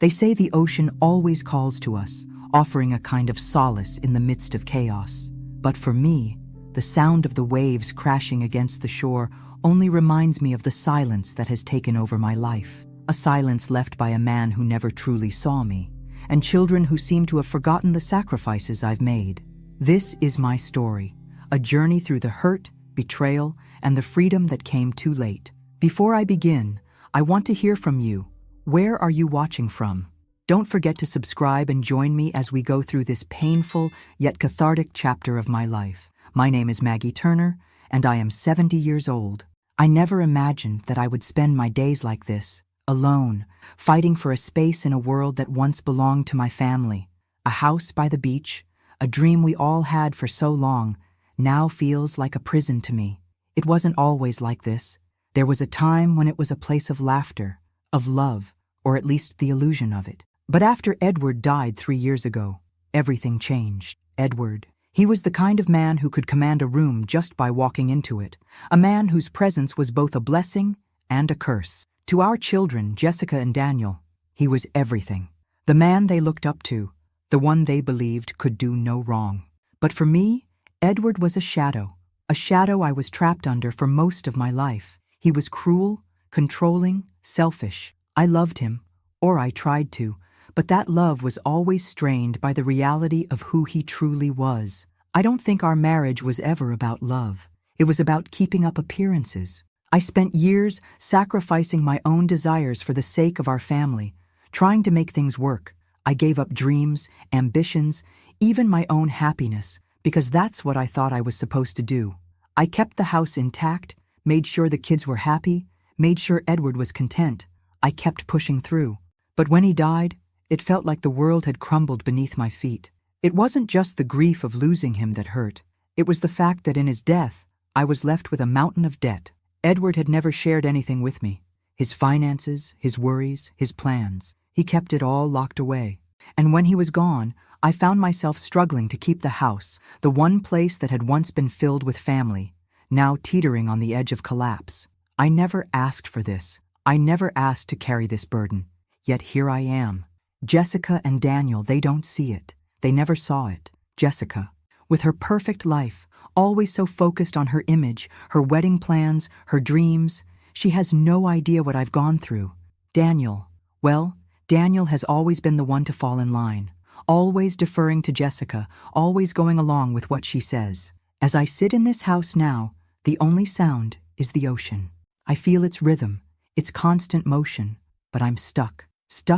They say the ocean always calls to us, offering a kind of solace in the midst of chaos. But for me, the sound of the waves crashing against the shore only reminds me of the silence that has taken over my life. A silence left by a man who never truly saw me, and children who seem to have forgotten the sacrifices I've made. This is my story, a journey through the hurt, betrayal, and the freedom that came too late. Before I begin, I want to hear from you. Where are you watching from? Don't forget to subscribe and join me as we go through this painful yet cathartic chapter of my life. My name is Maggie Turner, and I am 70 years old. I never imagined that I would spend my days like this, alone, fighting for a space in a world that once belonged to my family. A house by the beach, a dream we all had for so long, now feels like a prison to me. It wasn't always like this. There was a time when it was a place of laughter, of love, or at least the illusion of it. But after Edward died 3 years ago, everything changed. Edward, he was the kind of man who could command a room just by walking into it, a man whose presence was both a blessing and a curse. To our children, Jessica and Daniel, he was everything. The man they looked up to, the one they believed could do no wrong. But for me, Edward was a shadow I was trapped under for most of my life. He was cruel, controlling, selfish. I loved him, or I tried to, but that love was always strained by the reality of who he truly was. I don't think our marriage was ever about love. It was about keeping up appearances. I spent years sacrificing my own desires for the sake of our family, trying to make things work. I gave up dreams, ambitions, even my own happiness, because that's what I thought I was supposed to do. I kept the house intact, made sure the kids were happy, made sure Edward was content. I kept pushing through. But when he died, it felt like the world had crumbled beneath my feet. It wasn't just the grief of losing him that hurt. It was the fact that in his death, I was left with a mountain of debt. Edward had never shared anything with me. His finances, his worries, his plans. He kept it all locked away. And when he was gone, I found myself struggling to keep the house, the one place that had once been filled with family, now teetering on the edge of collapse. I never asked for this. I never asked to carry this burden. Yet here I am. Jessica and Daniel, they don't see it. They never saw it. Jessica, with her perfect life, always so focused on her image, her wedding plans, her dreams, she has no idea what I've gone through. Daniel, well, Daniel has always been the one to fall in line, always deferring to Jessica, always going along with what she says. As I sit in this house now, the only sound is the ocean. I feel its rhythm, its constant motion, but I'm stuck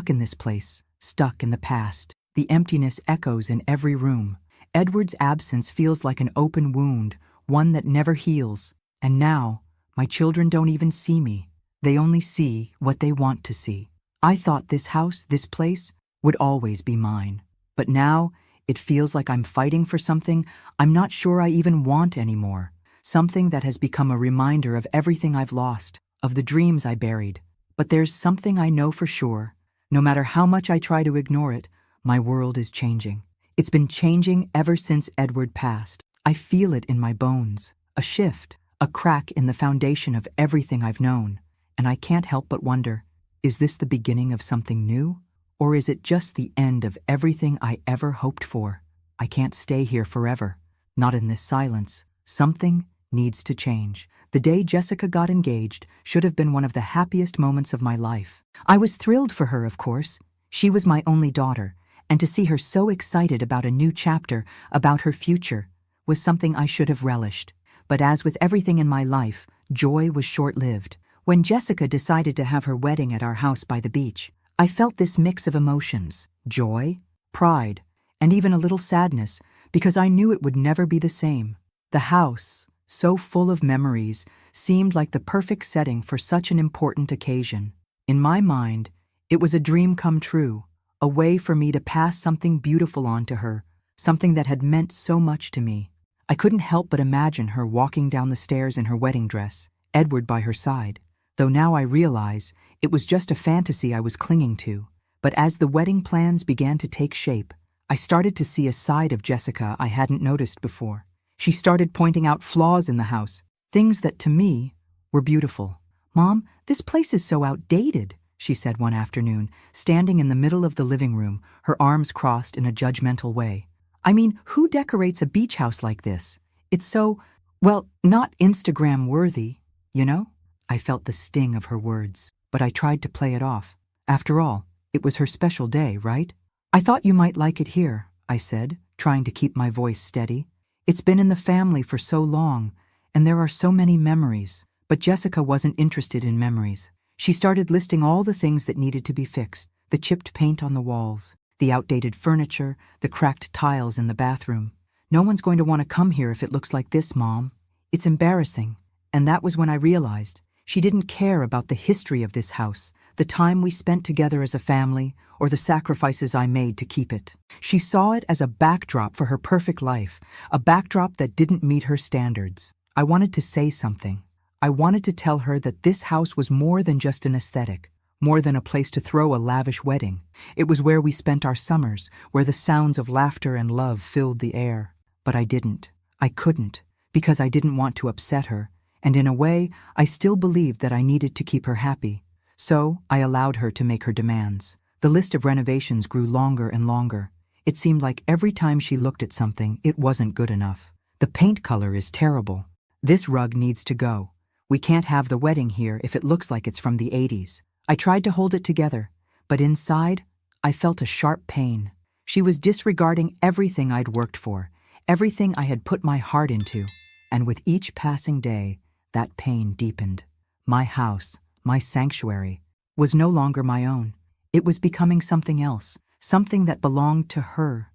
in this place, stuck in the past. The emptiness echoes in every room. Edward's absence feels like an open wound, one that never heals. And now, my children don't even see me. They only see what they want to see. I thought this house, this place, would always be mine. But now, it feels like I'm fighting for something I'm not sure I even want anymore. Something that has become a reminder of everything I've lost, of the dreams I buried. But there's something I know for sure. No matter how much I try to ignore it, my world is changing. It's been changing ever since Edward passed. I feel it in my bones. A shift, a crack in the foundation of everything I've known. And I can't help but wonder, is this the beginning of something new? Or is it just the end of everything I ever hoped for? I can't stay here forever. Not in this silence. Something needs to change. The day Jessica got engaged should have been one of the happiest moments of my life. I was thrilled for her, of course. She was my only daughter, and to see her so excited about a new chapter, about her future, was something I should have relished. But as with everything in my life, joy was short-lived. When Jessica decided to have her wedding at our house by the beach, I felt this mix of emotions: joy, pride, and even a little sadness, because I knew it would never be the same. The house, so full of memories, seemed like the perfect setting for such an important occasion. In my mind, it was a dream come true, a way for me to pass something beautiful on to her, something that had meant so much to me. I couldn't help but imagine her walking down the stairs in her wedding dress, Edward by her side, though now I realize it was just a fantasy I was clinging to. But as the wedding plans began to take shape, I started to see a side of Jessica I hadn't noticed before. She started pointing out flaws in the house, things that to me were beautiful. "Mom, this place is so outdated," she said one afternoon, standing in the middle of the living room, her arms crossed in a judgmental way. I mean, who decorates a beach house like this? It's so, well, not Instagram worthy, you know? I felt the sting of her words, but I tried to play it off. After all, it was her special day, right? I thought you might like it here, I said, trying to keep my voice steady. It's been in the family for so long, and there are so many memories. But Jessica wasn't interested in memories. She started listing all the things that needed to be fixed: the chipped paint on the walls, the outdated furniture, the cracked tiles in the bathroom. No one's going to want to come here if it looks like this, Mom. It's embarrassing. And that was when I realized she didn't care about the history of this house, the time we spent together as a family, or the sacrifices I made to keep it. She saw it as a backdrop for her perfect life, a backdrop that didn't meet her standards. I wanted to say something. I wanted to tell her that this house was more than just an aesthetic, more than a place to throw a lavish wedding. It was where we spent our summers, where the sounds of laughter and love filled the air. But I didn't. I couldn't, because I didn't want to upset her, and in a way, I still believed that I needed to keep her happy. So I allowed her to make her demands. The list of renovations grew longer and longer. It seemed like every time she looked at something, it wasn't good enough. The paint color is terrible. This rug needs to go. We can't have the wedding here if it looks like it's from the 80s. I tried to hold it together, but inside, I felt a sharp pain. She was disregarding everything I'd worked for, everything I had put my heart into, and with each passing day, that pain deepened. My house, my sanctuary, was no longer my own. It was becoming something else, something that belonged to her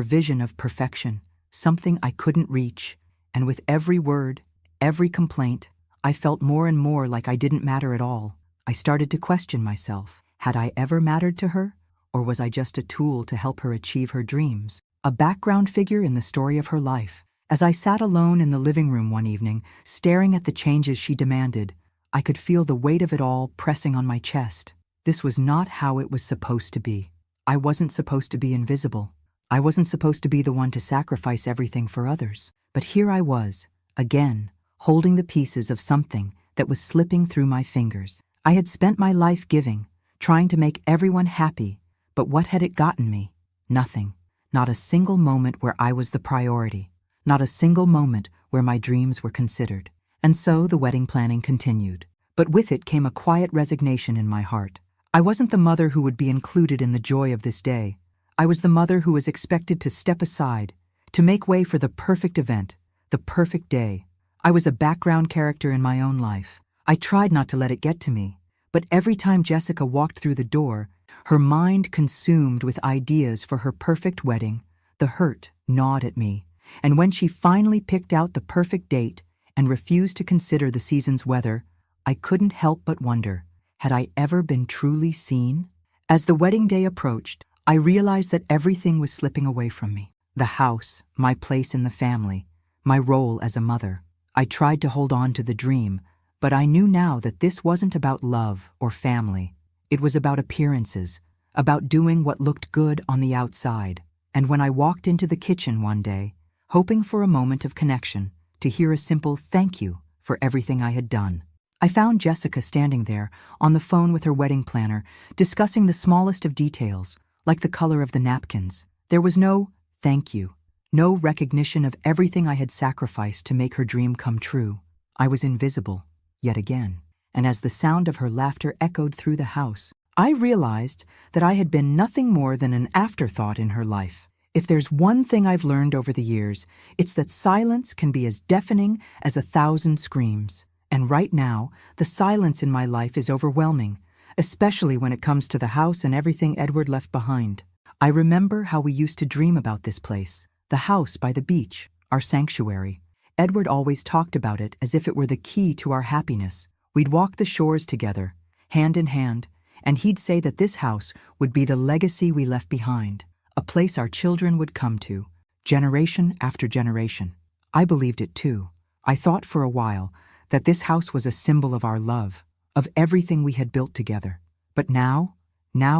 vision of perfection, something I couldn't reach. And with every word, every complaint, I felt more and more like I didn't matter at all. I started to question myself. Had I ever mattered to her? Or was I just a tool to help her achieve her dreams? A background figure in the story of her life. As I sat alone in the living room one evening, staring at the changes she demanded, I could feel the weight of it all pressing on my chest. This was not how it was supposed to be. I wasn't supposed to be invisible. I wasn't supposed to be the one to sacrifice everything for others. But here I was, again, holding the pieces of something that was slipping through my fingers. I had spent my life giving, trying to make everyone happy, but what had it gotten me? Nothing. Not a single moment where I was the priority. Not a single moment where my dreams were considered. And so the wedding planning continued. But with it came a quiet resignation in my heart. I wasn't the mother who would be included in the joy of this day. I was the mother who was expected to step aside, to make way for the perfect event, the perfect day. I was a background character in my own life. I tried not to let it get to me, but every time Jessica walked through the door, her mind consumed with ideas for her perfect wedding, the hurt gnawed at me. And when she finally picked out the perfect date and refused to consider the season's weather, I couldn't help but wonder, had I ever been truly seen? As the wedding day approached, I realized that everything was slipping away from me. The house, my place in the family, my role as a mother. I tried to hold on to the dream, but I knew now that this wasn't about love or family. It was about appearances, about doing what looked good on the outside. And when I walked into the kitchen one day, hoping for a moment of connection, to hear a simple thank you for everything I had done, I found Jessica standing there on the phone with her wedding planner, discussing the smallest of details, like the color of the napkins. There was no thank you, no recognition of everything I had sacrificed to make her dream come true. I was invisible, yet again, and as the sound of her laughter echoed through the house, I realized that I had been nothing more than an afterthought in her life. If there's one thing I've learned over the years, it's that silence can be as deafening as 1,000 screams. And right now, the silence in my life is overwhelming, especially when it comes to the house and everything Edward left behind. I remember how we used to dream about this place, the house by the beach, our sanctuary. Edward always talked about it as if it were the key to our happiness. We'd walk the shores together, hand in hand, and he'd say that this house would be the legacy we left behind, a place our children would come to, generation after generation. I believed it too. I thought for a while that this house was a symbol of our love, of everything we had built together. But now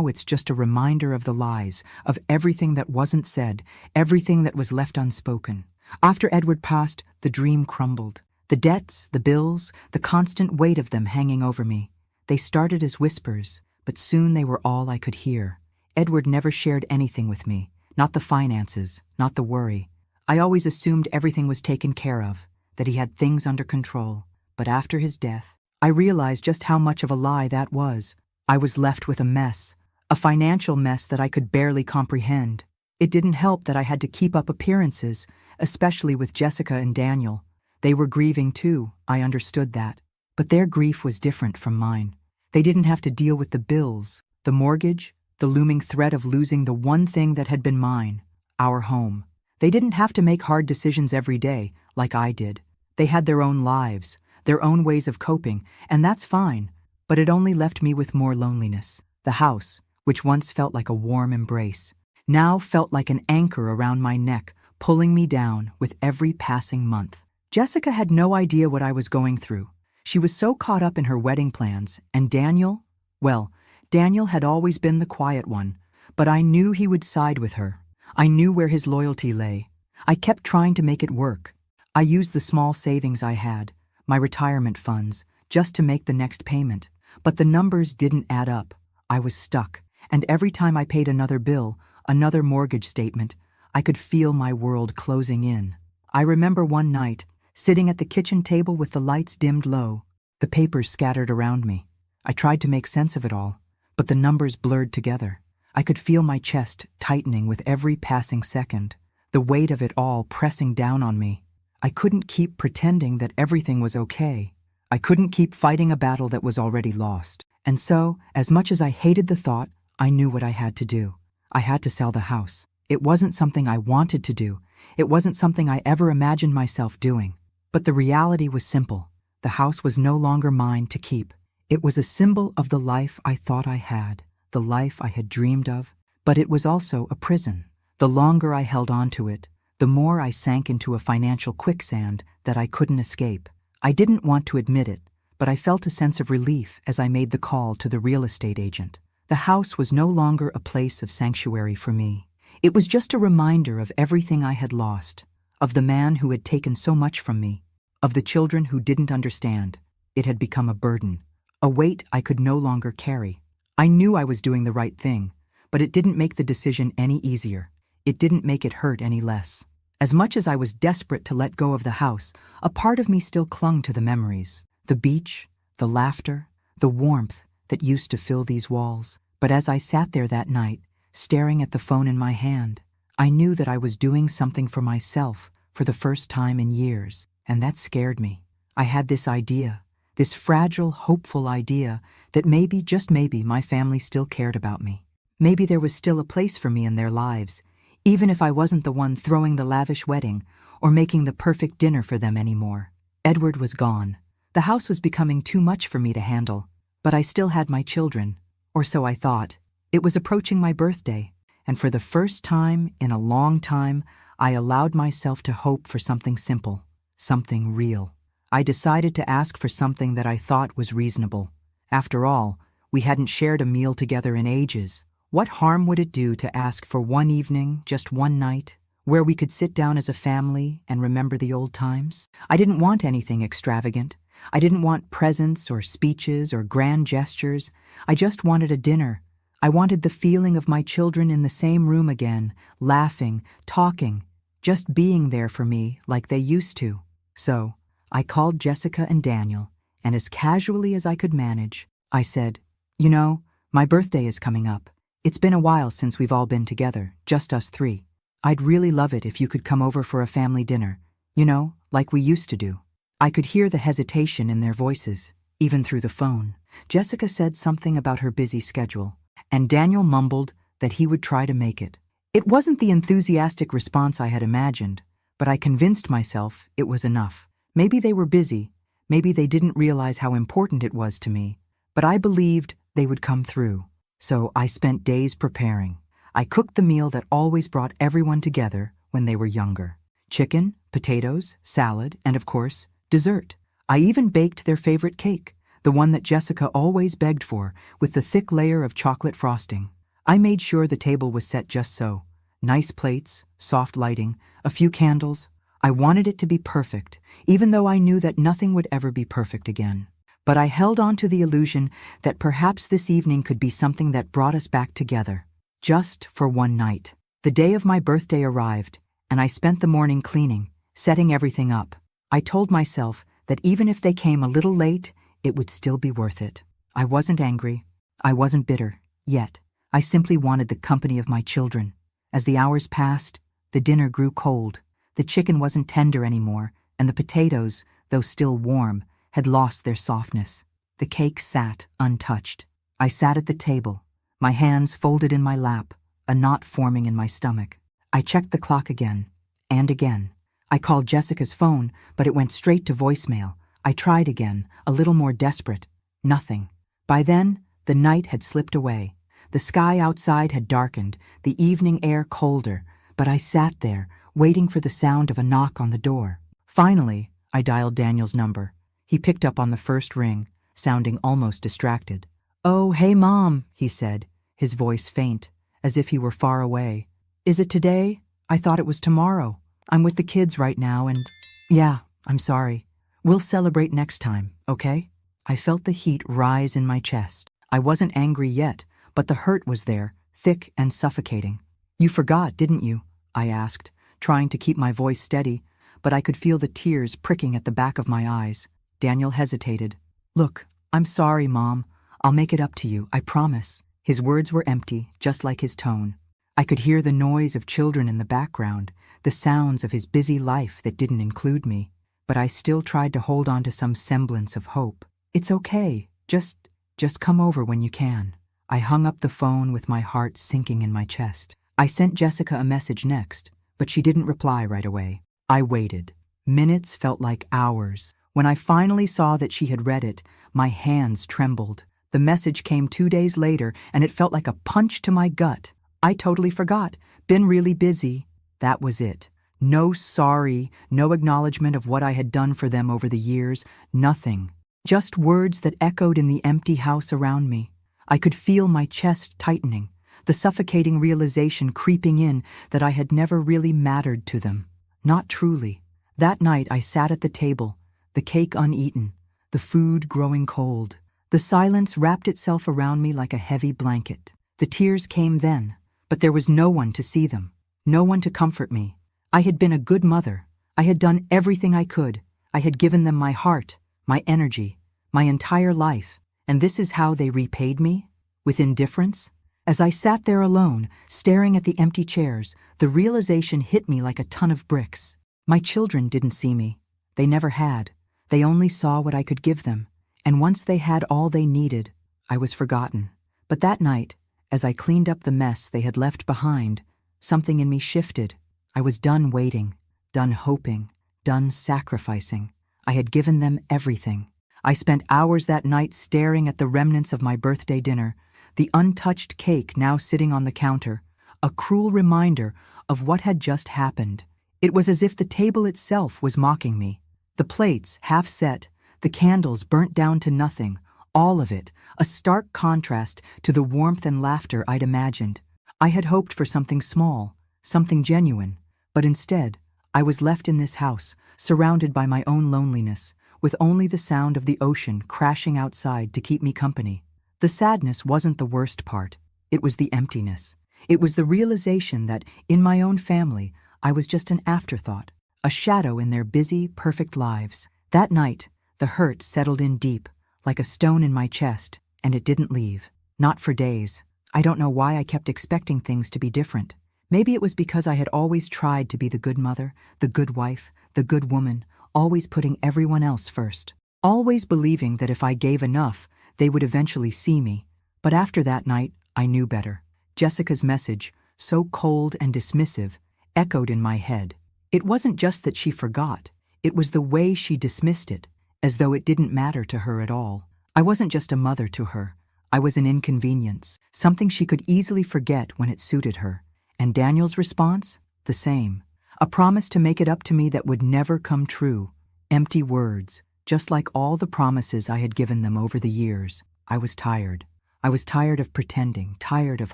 it's just a reminder of the lies, of everything that wasn't said, everything that was left unspoken. After Edward passed, the dream crumbled. The debts, the bills, the constant weight of them hanging over me. They started as whispers, but soon they were all I could hear. Edward never shared anything with me, not the finances, not the worry. I always assumed everything was taken care of, that he had things under control. But after his death, I realized just how much of a lie that was. I was left with a mess, a financial mess that I could barely comprehend. It didn't help that I had to keep up appearances, especially with Jessica and Daniel. They were grieving too, I understood that. But their grief was different from mine. They didn't have to deal with the bills, the mortgage, the looming threat of losing the one thing that had been mine, our home. They didn't have to make hard decisions every day, like I did. They had their own lives, their own ways of coping, and that's fine. But it only left me with more loneliness. The house, which once felt like a warm embrace, now felt like an anchor around my neck, pulling me down with every passing month. Jessica had no idea what I was going through. She was so caught up in her wedding plans, and Daniel, well, Daniel had always been the quiet one, but I knew he would side with her. I knew where his loyalty lay. I kept trying to make it work. I used the small savings I had, my retirement funds, just to make the next payment. But the numbers didn't add up. I was stuck, and every time I paid another bill, another mortgage statement, I could feel my world closing in. I remember one night, sitting at the kitchen table with the lights dimmed low, the papers scattered around me. I tried to make sense of it all, but the numbers blurred together. I could feel my chest tightening with every passing second, the weight of it all pressing down on me. I couldn't keep pretending that everything was okay. I couldn't keep fighting a battle that was already lost. And so, as much as I hated the thought, I knew what I had to do. I had to sell the house. It wasn't something I wanted to do. It wasn't something I ever imagined myself doing. But the reality was simple. The house was no longer mine to keep. It was a symbol of the life I thought I had, the life I had dreamed of, but it was also a prison. The longer I held on to it, the more I sank into a financial quicksand that I couldn't escape. I didn't want to admit it, but I felt a sense of relief as I made the call to the real estate agent. The house was no longer a place of sanctuary for me. It was just a reminder of everything I had lost, of the man who had taken so much from me, of the children who didn't understand. It had become a burden, a weight I could no longer carry. I knew I was doing the right thing, but it didn't make the decision any easier. It didn't make it hurt any less. As much as I was desperate to let go of the house, a part of me still clung to the memories. The beach, the laughter, the warmth that used to fill these walls. But as I sat there that night, staring at the phone in my hand, I knew that I was doing something for myself for the first time in years, and that scared me. I had this idea, this fragile, hopeful idea that maybe, just maybe, my family still cared about me. Maybe there was still a place for me in their lives, even if I wasn't the one throwing the lavish wedding or making the perfect dinner for them anymore. Edward was gone. The house was becoming too much for me to handle, but I still had my children, or so I thought. It was approaching my birthday, and for the first time in a long time, I allowed myself to hope for something simple, something real. I decided to ask for something that I thought was reasonable. After all, we hadn't shared a meal together in ages. What harm would it do to ask for one evening, just one night, where we could sit down as a family and remember the old times? I didn't want anything extravagant. I didn't want presents or speeches or grand gestures. I just wanted a dinner. I wanted the feeling of my children in the same room again, laughing, talking, just being there for me like they used to. So, I called Jessica and Daniel, and as casually as I could manage, I said, "You know, my birthday is coming up. It's been a while since we've all been together, just us three. I'd really love it if you could come over for a family dinner, you know, like we used to do." I could hear the hesitation in their voices, even through the phone. Jessica said something about her busy schedule, and Daniel mumbled that he would try to make it. It wasn't the enthusiastic response I had imagined, but I convinced myself it was enough. Maybe they were busy, maybe they didn't realize how important it was to me, but I believed they would come through. So I spent days preparing. I cooked the meal that always brought everyone together when they were younger. Chicken, potatoes, salad, and of course, dessert. I even baked their favorite cake, the one that Jessica always begged for, with the thick layer of chocolate frosting. I made sure the table was set just so. Nice plates, soft lighting, a few candles. I wanted it to be perfect, even though I knew that nothing would ever be perfect again. But I held on to the illusion that perhaps this evening could be something that brought us back together. Just for one night. The day of my birthday arrived, and I spent the morning cleaning, setting everything up. I told myself that even if they came a little late, it would still be worth it. I wasn't angry. I wasn't bitter. Yet, I simply wanted the company of my children. As the hours passed, the dinner grew cold. The chicken wasn't tender anymore, and the potatoes, though still warm, had lost their softness. The cake sat untouched. I sat at the table, my hands folded in my lap, a knot forming in my stomach. I checked the clock again, and again. I called Jessica's phone, but it went straight to voicemail. I tried again, a little more desperate. Nothing. By then, the night had slipped away. The sky outside had darkened, the evening air colder, but I sat there, waiting for the sound of a knock on the door. Finally, I dialed Daniel's number. He picked up on the first ring, sounding almost distracted. "Oh, hey, Mom," he said, his voice faint, as if he were far away. "Is it today? I thought it was tomorrow. I'm with the kids right now and—" "Yeah, I'm sorry. We'll celebrate next time, okay?" I felt the heat rise in my chest. I wasn't angry yet, but the hurt was there, thick and suffocating. "You forgot, didn't you?" I asked, trying to keep my voice steady, but I could feel the tears pricking at the back of my eyes. Daniel hesitated. "Look, I'm sorry, Mom. I'll make it up to you, I promise." His words were empty, just like his tone. I could hear the noise of children in the background, the sounds of his busy life that didn't include me, but I still tried to hold on to some semblance of hope. "It's okay. Just come over when you can." I hung up the phone with my heart sinking in my chest. I sent Jessica a message next, but she didn't reply right away. I waited. Minutes felt like hours. When I finally saw that she had read it, my hands trembled. The message came 2 days later, and it felt like a punch to my gut. "I totally forgot. Been really busy." That was it. No sorry, no acknowledgement of what I had done for them over the years, nothing. Just words that echoed in the empty house around me. I could feel my chest tightening, the suffocating realization creeping in that I had never really mattered to them. Not truly. That night I sat at the table, the cake uneaten, the food growing cold. The silence wrapped itself around me like a heavy blanket. The tears came then, but there was no one to see them, no one to comfort me. I had been a good mother. I had done everything I could. I had given them my heart, my energy, my entire life. And this is how they repaid me? With indifference? As I sat there alone, staring at the empty chairs, the realization hit me like a ton of bricks. My children didn't see me. They never had. They only saw what I could give them. And once they had all they needed, I was forgotten. But that night, as I cleaned up the mess they had left behind, something in me shifted. I was done waiting, done hoping, done sacrificing. I had given them everything. I spent hours that night staring at the remnants of my birthday dinner, the untouched cake now sitting on the counter, a cruel reminder of what had just happened. It was as if the table itself was mocking me. The plates, half set, the candles burnt down to nothing, all of it, a stark contrast to the warmth and laughter I'd imagined. I had hoped for something small, something genuine, but instead, I was left in this house, surrounded by my own loneliness, with only the sound of the ocean crashing outside to keep me company. The sadness wasn't the worst part. It was the emptiness. It was the realization that, in my own family, I was just an afterthought, a shadow in their busy, perfect lives. That night, the hurt settled in deep, like a stone in my chest, and it didn't leave. Not for days. I don't know why I kept expecting things to be different. Maybe it was because I had always tried to be the good mother, the good wife, the good woman, always putting everyone else first. Always believing that if I gave enough, they would eventually see me. But after that night, I knew better. Jessica's message, so cold and dismissive, echoed in my head. It wasn't just that she forgot. It was the way she dismissed it, as though it didn't matter to her at all. I wasn't just a mother to her. I was an inconvenience, something she could easily forget when it suited her. And Daniel's response? The same. A promise to make it up to me that would never come true. Empty words, just like all the promises I had given them over the years. I was tired. I was tired of pretending, tired of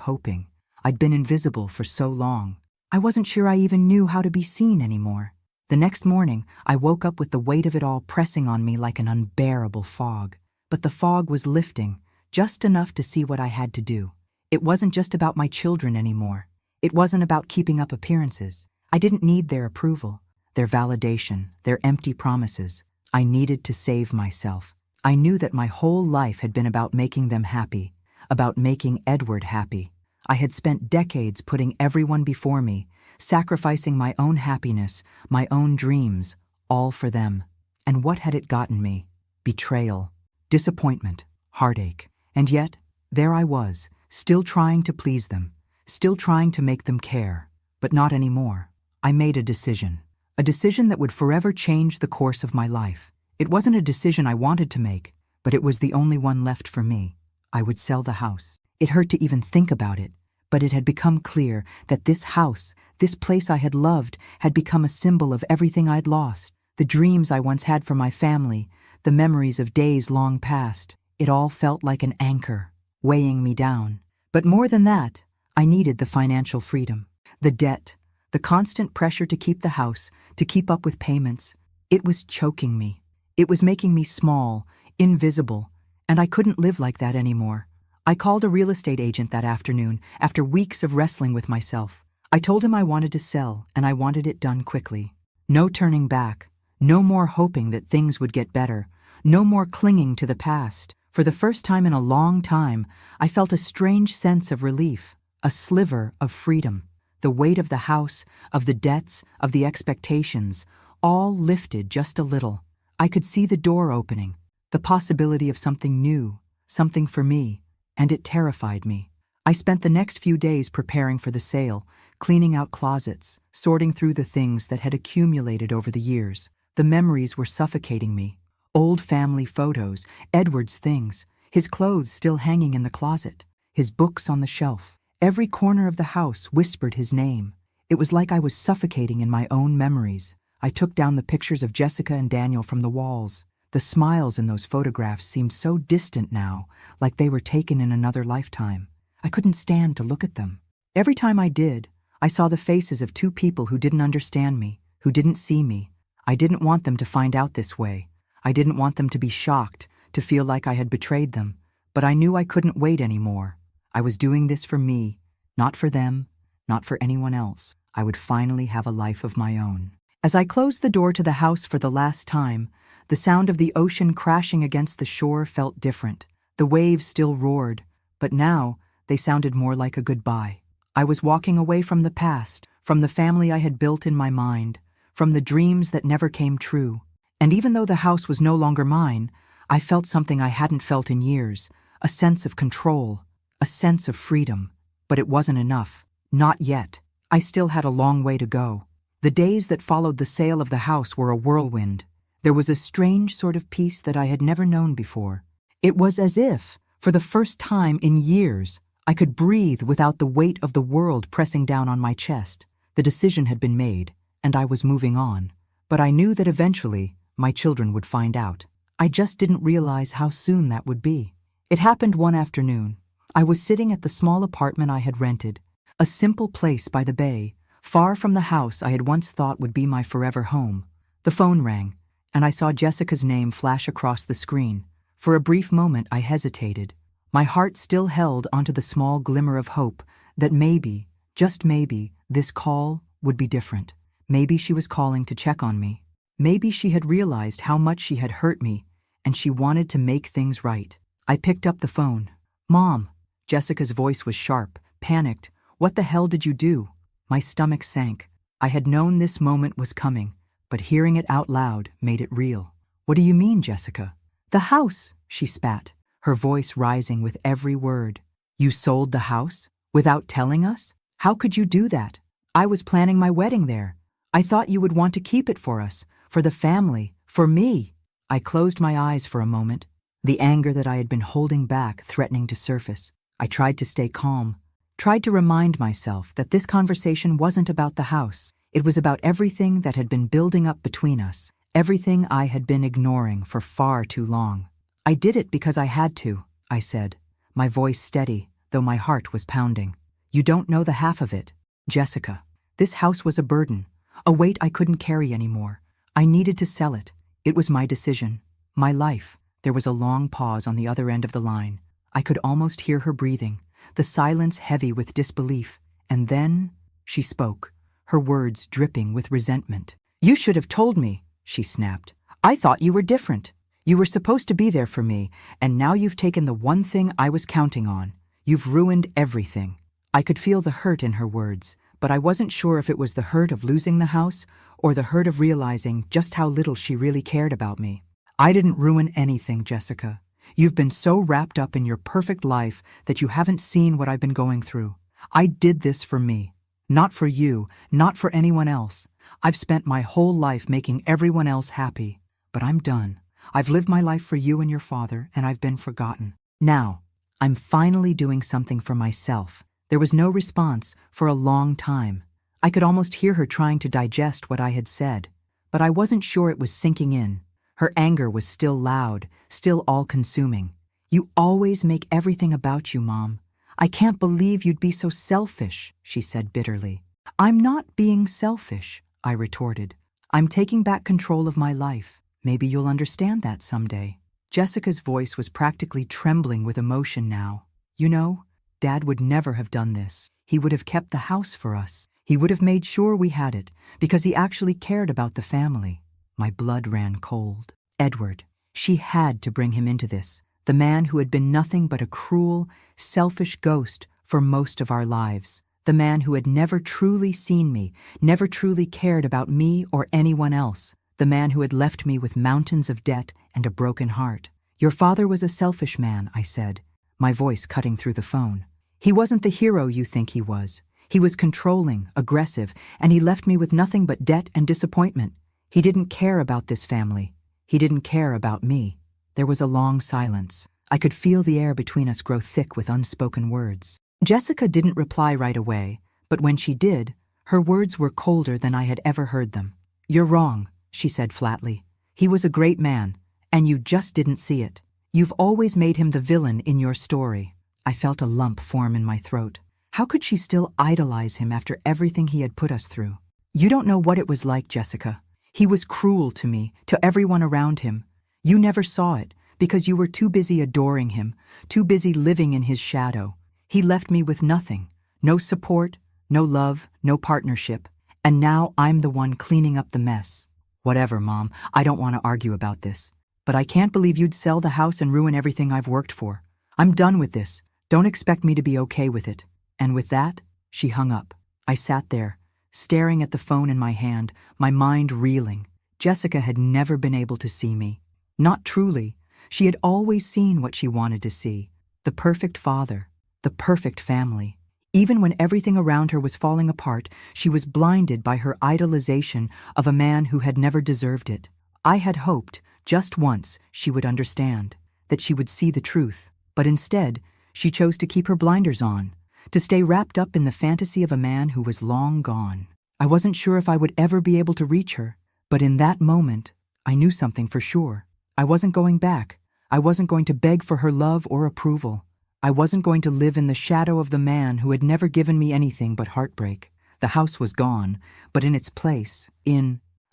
hoping. I'd been invisible for so long. I wasn't sure I even knew how to be seen anymore. The next morning, I woke up with the weight of it all pressing on me like an unbearable fog. but the fog was lifting, just enough to see what I had to do. It wasn't just about my children anymore. It wasn't about keeping up appearances. I didn't need their approval, their validation, their empty promises. I needed to save myself. I knew that my whole life had been about making them happy, about making Edward happy. I had spent decades putting everyone before me, sacrificing my own happiness, my own dreams, all for them. And what had it gotten me? Betrayal, disappointment, heartache. And yet, there I was, still trying to please them, still trying to make them care. But not anymore. I made a decision that would forever change the course of my life. It wasn't a decision I wanted to make, but it was the only one left for me. I would sell the house. It hurt to even think about it, but it had become clear that this house, this place I had loved, had become a symbol of everything I'd lost. The dreams I once had for my family, the memories of days long past. It all felt like an anchor, weighing me down. But more than that, I needed the financial freedom. The debt, the constant pressure to keep the house, to keep up with payments. It was choking me. It was making me small, invisible, and I couldn't live like that anymore. I called a real estate agent that afternoon, after weeks of wrestling with myself. I told him I wanted to sell, and I wanted it done quickly. No turning back, no more hoping that things would get better, no more clinging to the past. For the first time in a long time, I felt a strange sense of relief, a sliver of freedom. The weight of the house, of the debts, of the expectations, all lifted just a little. I could see the door opening, the possibility of something new, something for me, and it terrified me. I spent the next few days preparing for the sale, cleaning out closets, sorting through the things that had accumulated over the years. The memories were suffocating me. Old family photos, Edward's things, his clothes still hanging in the closet, his books on the shelf. Every corner of the house whispered his name. It was like I was suffocating in my own memories. I took down the pictures of Jessica and Daniel from the walls. The smiles in those photographs seemed so distant now, like they were taken in another lifetime. I couldn't stand to look at them. Every time I did, I saw the faces of two people who didn't understand me, who didn't see me. I didn't want them to find out this way. I didn't want them to be shocked, to feel like I had betrayed them. But I knew I couldn't wait anymore. I was doing this for me, not for them, not for anyone else. I would finally have a life of my own. As I closed the door to the house for the last time, the sound of the ocean crashing against the shore felt different. The waves still roared, but now they sounded more like a goodbye. I was walking away from the past, from the family I had built in my mind, from the dreams that never came true. And even though the house was no longer mine, I felt something I hadn't felt in years, a sense of control, a sense of freedom. But it wasn't enough. Not yet. I still had a long way to go. The days that followed the sale of the house were a whirlwind. There was a strange sort of peace that I had never known before. It was as if, for the first time in years, I could breathe without the weight of the world pressing down on my chest. The decision had been made, and I was moving on. But I knew that eventually, my children would find out. I just didn't realize how soon that would be. It happened one afternoon. I was sitting at the small apartment I had rented, a simple place by the bay, far from the house I had once thought would be my forever home. The phone rang, and I saw Jessica's name flash across the screen. For a brief moment I hesitated. My heart still held onto the small glimmer of hope that maybe, just maybe, this call would be different. Maybe she was calling to check on me. Maybe she had realized how much she had hurt me, and she wanted to make things right. I picked up the phone. "Mom." Jessica's voice was sharp, panicked. "What the hell did you do?" My stomach sank. I had known this moment was coming, but hearing it out loud made it real. "What do you mean, Jessica?" "The house," she spat, her voice rising with every word. "You sold the house? Without telling us? How could you do that? I was planning my wedding there. I thought you would want to keep it for us, for the family, for me." I closed my eyes for a moment, the anger that I had been holding back threatening to surface. I tried to stay calm, tried to remind myself that this conversation wasn't about the house. It was about everything that had been building up between us, everything I had been ignoring for far too long. "I did it because I had to," I said, my voice steady, though my heart was pounding. "You don't know the half of it, Jessica. This house was a burden, a weight I couldn't carry anymore. I needed to sell it. It was my decision, my life. There was a long pause on the other end of the line. I could almost hear her breathing, the silence heavy with disbelief. And then she spoke, her words dripping with resentment. "You should have told me," she snapped. "I thought you were different. You were supposed to be there for me, and now you've taken the one thing I was counting on. You've ruined everything." I could feel the hurt in her words, but I wasn't sure if it was the hurt of losing the house or the hurt of realizing just how little she really cared about me. "I didn't ruin anything, Jessica. You've been so wrapped up in your perfect life that you haven't seen what I've been going through. I did this for me. Not for you, not for anyone else. I've spent my whole life making everyone else happy. But I'm done. I've lived my life for you and your father, and I've been forgotten. Now, I'm finally doing something for myself." There was no response for a long time. I could almost hear her trying to digest what I had said, but I wasn't sure it was sinking in. Her anger was still loud, still all-consuming. "You always make everything about you, Mom. I can't believe you'd be so selfish," she said bitterly. "I'm not being selfish," I retorted. "I'm taking back control of my life. Maybe you'll understand that someday." Jessica's voice was practically trembling with emotion now. "You know, Dad would never have done this. He would have kept the house for us. He would have made sure we had it, because he actually cared about the family." My blood ran cold. Edward. She had to bring him into this. The man who had been nothing but a cruel, selfish ghost for most of our lives. The man who had never truly seen me, never truly cared about me or anyone else. The man who had left me with mountains of debt and a broken heart. "Your father was a selfish man," I said, my voice cutting through the phone. "He wasn't the hero you think he was. He was controlling, aggressive, and he left me with nothing but debt and disappointment. He didn't care about this family. He didn't care about me." There was a long silence. I could feel the air between us grow thick with unspoken words. Jessica didn't reply right away, but when she did, her words were colder than I had ever heard them. "You're wrong," she said flatly. "He was a great man, and you just didn't see it. You've always made him the villain in your story." I felt a lump form in my throat. How could she still idolize him after everything he had put us through? "You don't know what it was like, Jessica. He was cruel to me, to everyone around him. You never saw it, because you were too busy adoring him, too busy living in his shadow. He left me with nothing. No support, no love, no partnership. And now I'm the one cleaning up the mess." "Whatever, Mom. I don't want to argue about this. But I can't believe you'd sell the house and ruin everything I've worked for. I'm done with this. Don't expect me to be okay with it." And with that, she hung up. I sat there, staring at the phone in my hand, my mind reeling. Jessica had never been able to see me. Not truly. She had always seen what she wanted to see. The perfect father, the perfect family. Even when everything around her was falling apart, she was blinded by her idolization of a man who had never deserved it. I had hoped, just once, she would understand, that she would see the truth. But instead, she chose to keep her blinders on, to stay wrapped up in the fantasy of a man who was long gone. I wasn't sure if I would ever be able to reach her, but in that moment, I knew something for sure. I wasn't going back. I wasn't going to beg for her love or approval. I wasn't going to live in the shadow of the man who had never given me anything but heartbreak. The house was gone, but in its place,